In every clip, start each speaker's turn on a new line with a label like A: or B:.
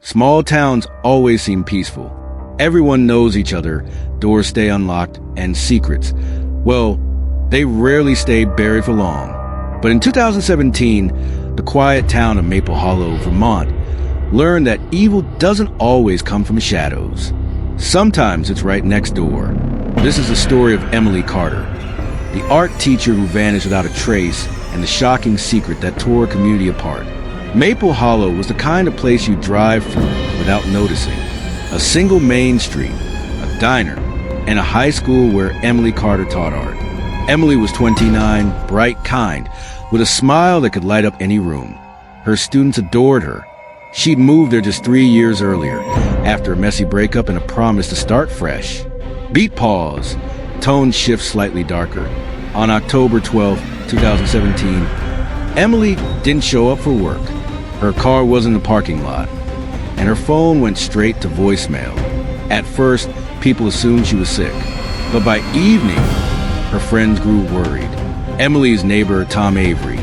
A: Small towns always seem peaceful. Everyone knows each other, doors stay unlocked, and secrets, well, they rarely stay buried for long. But in 2017, the quiet town of Maple Hollow, Vermont, learned that evil doesn't always come from shadows. Sometimes it's right next door. This is the story of Emily Carter, the art teacher who vanished without a trace, and the shocking secret that tore a community apart. Maple Hollow was the kind of place you drive through without noticing. A single main street, a diner, and a high school where Emily Carter taught art. Emily was 29, bright, kind, with a smile that could light up any room. Her students adored her. She'd moved there just 3 years earlier, after a messy breakup and a promise to start fresh. Beat pause. Tone shifts slightly darker. On October 12, 2017, Emily didn't show up for work. Her car was in the parking lot, and her phone went straight to voicemail. At first, people assumed she was sick, but by evening, her friends grew worried. Emily's neighbor, Tom Avery,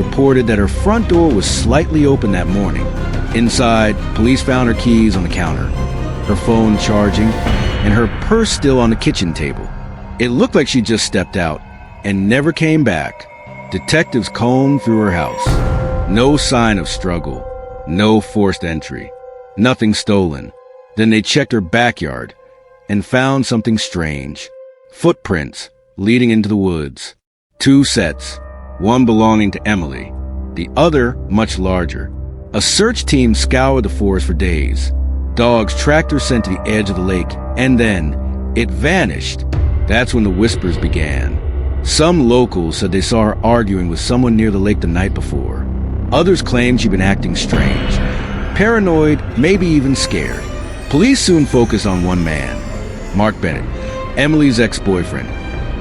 A: reported that her front door was slightly open that morning. Inside, police found her keys on the counter, her phone charging, and her purse still on the kitchen table. It looked like she just stepped out and never came back. Detectives combed through her house. No sign of struggle, no forced entry, nothing stolen. Then they checked her backyard and found something strange. Footprints leading into the woods. 2 sets, one belonging to Emily, the other much larger. A search team scoured the forest for days. Dogs tracked her scent to the edge of the lake, and then it vanished. That's when the whispers began. Some locals said they saw her arguing with someone near the lake the night before. Others claimed she'd been acting strange, paranoid, maybe even scared. Police soon focused on one man, Mark Bennett, Emily's ex-boyfriend,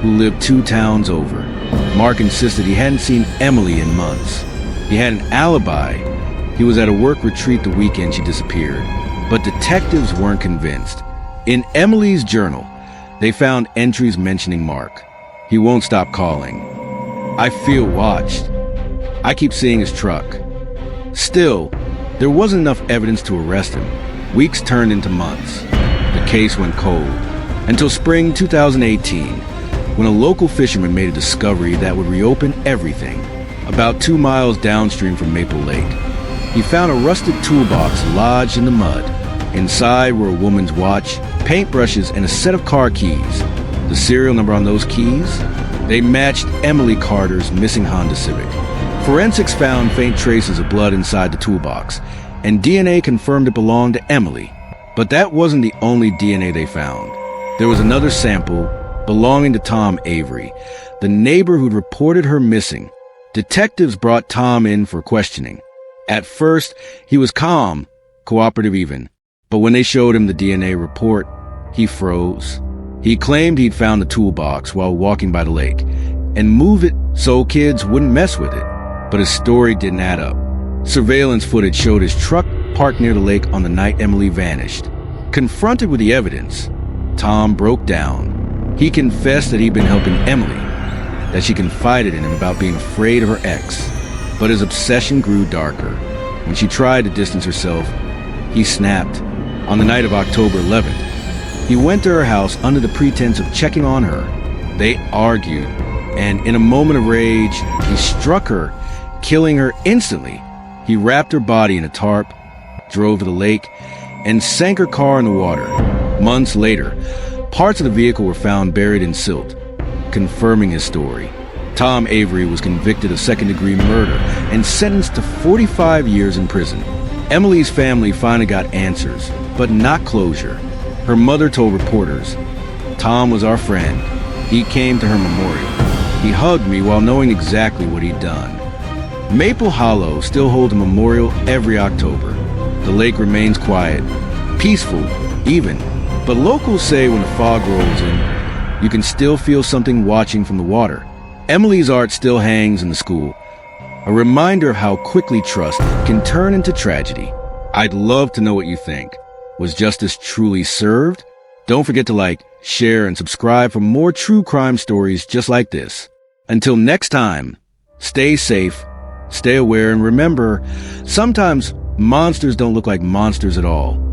A: who lived 2 towns over. Mark insisted he hadn't seen Emily in months. He had an alibi. He was at a work retreat the weekend she disappeared. But detectives weren't convinced. In Emily's journal, they found entries mentioning Mark. He won't stop calling. I feel watched. I keep seeing his truck. Still, there wasn't enough evidence to arrest him. Weeks turned into months. The case went cold. Until spring 2018, when a local fisherman made a discovery that would reopen everything. About 2 miles downstream from Maple Lake, he found a rusted toolbox lodged in the mud. Inside were a woman's watch, paintbrushes, and a set of car keys. The serial number on those keys? They matched Emily Carter's missing Honda Civic. Forensics found faint traces of blood inside the toolbox, and DNA confirmed it belonged to Emily. But that wasn't the only DNA they found. There was another sample belonging to Tom Avery, the neighbor who'd reported her missing. Detectives brought Tom in for questioning. At first, he was calm, cooperative even. But when they showed him the DNA report, he froze. He claimed he'd found the toolbox while walking by the lake and moved it so kids wouldn't mess with it. But his story didn't add up. Surveillance footage showed his truck parked near the lake on the night Emily vanished. Confronted with the evidence, Tom broke down. He confessed that he'd been helping Emily, that she confided in him about being afraid of her ex. But his obsession grew darker. When she tried to distance herself, he snapped. On the night of October 11th, he went to her house under the pretense of checking on her. They argued, and in a moment of rage, he struck her, killing her instantly. He wrapped her body in a tarp, drove to the lake, and sank her car in the water. Months later, parts of the vehicle were found buried in silt, confirming his story. Tom Avery was convicted of second-degree murder and sentenced to 45 years in prison. Emily's family finally got answers, but not closure. Her mother told reporters, "Tom was our friend. He came to her memorial. He hugged me while knowing exactly what he'd done." Maple Hollow still holds a memorial every October. The lake remains quiet, peaceful, even. But locals say when the fog rolls in, you can still feel something watching from the water. Emily's art still hangs in the school, a reminder of how quickly trust can turn into tragedy. I'd love to know what you think. Was justice truly served? Don't forget to like, share, and subscribe for more true crime stories just like this. Until next time, stay safe, stay aware, and remember, sometimes monsters don't look like monsters at all.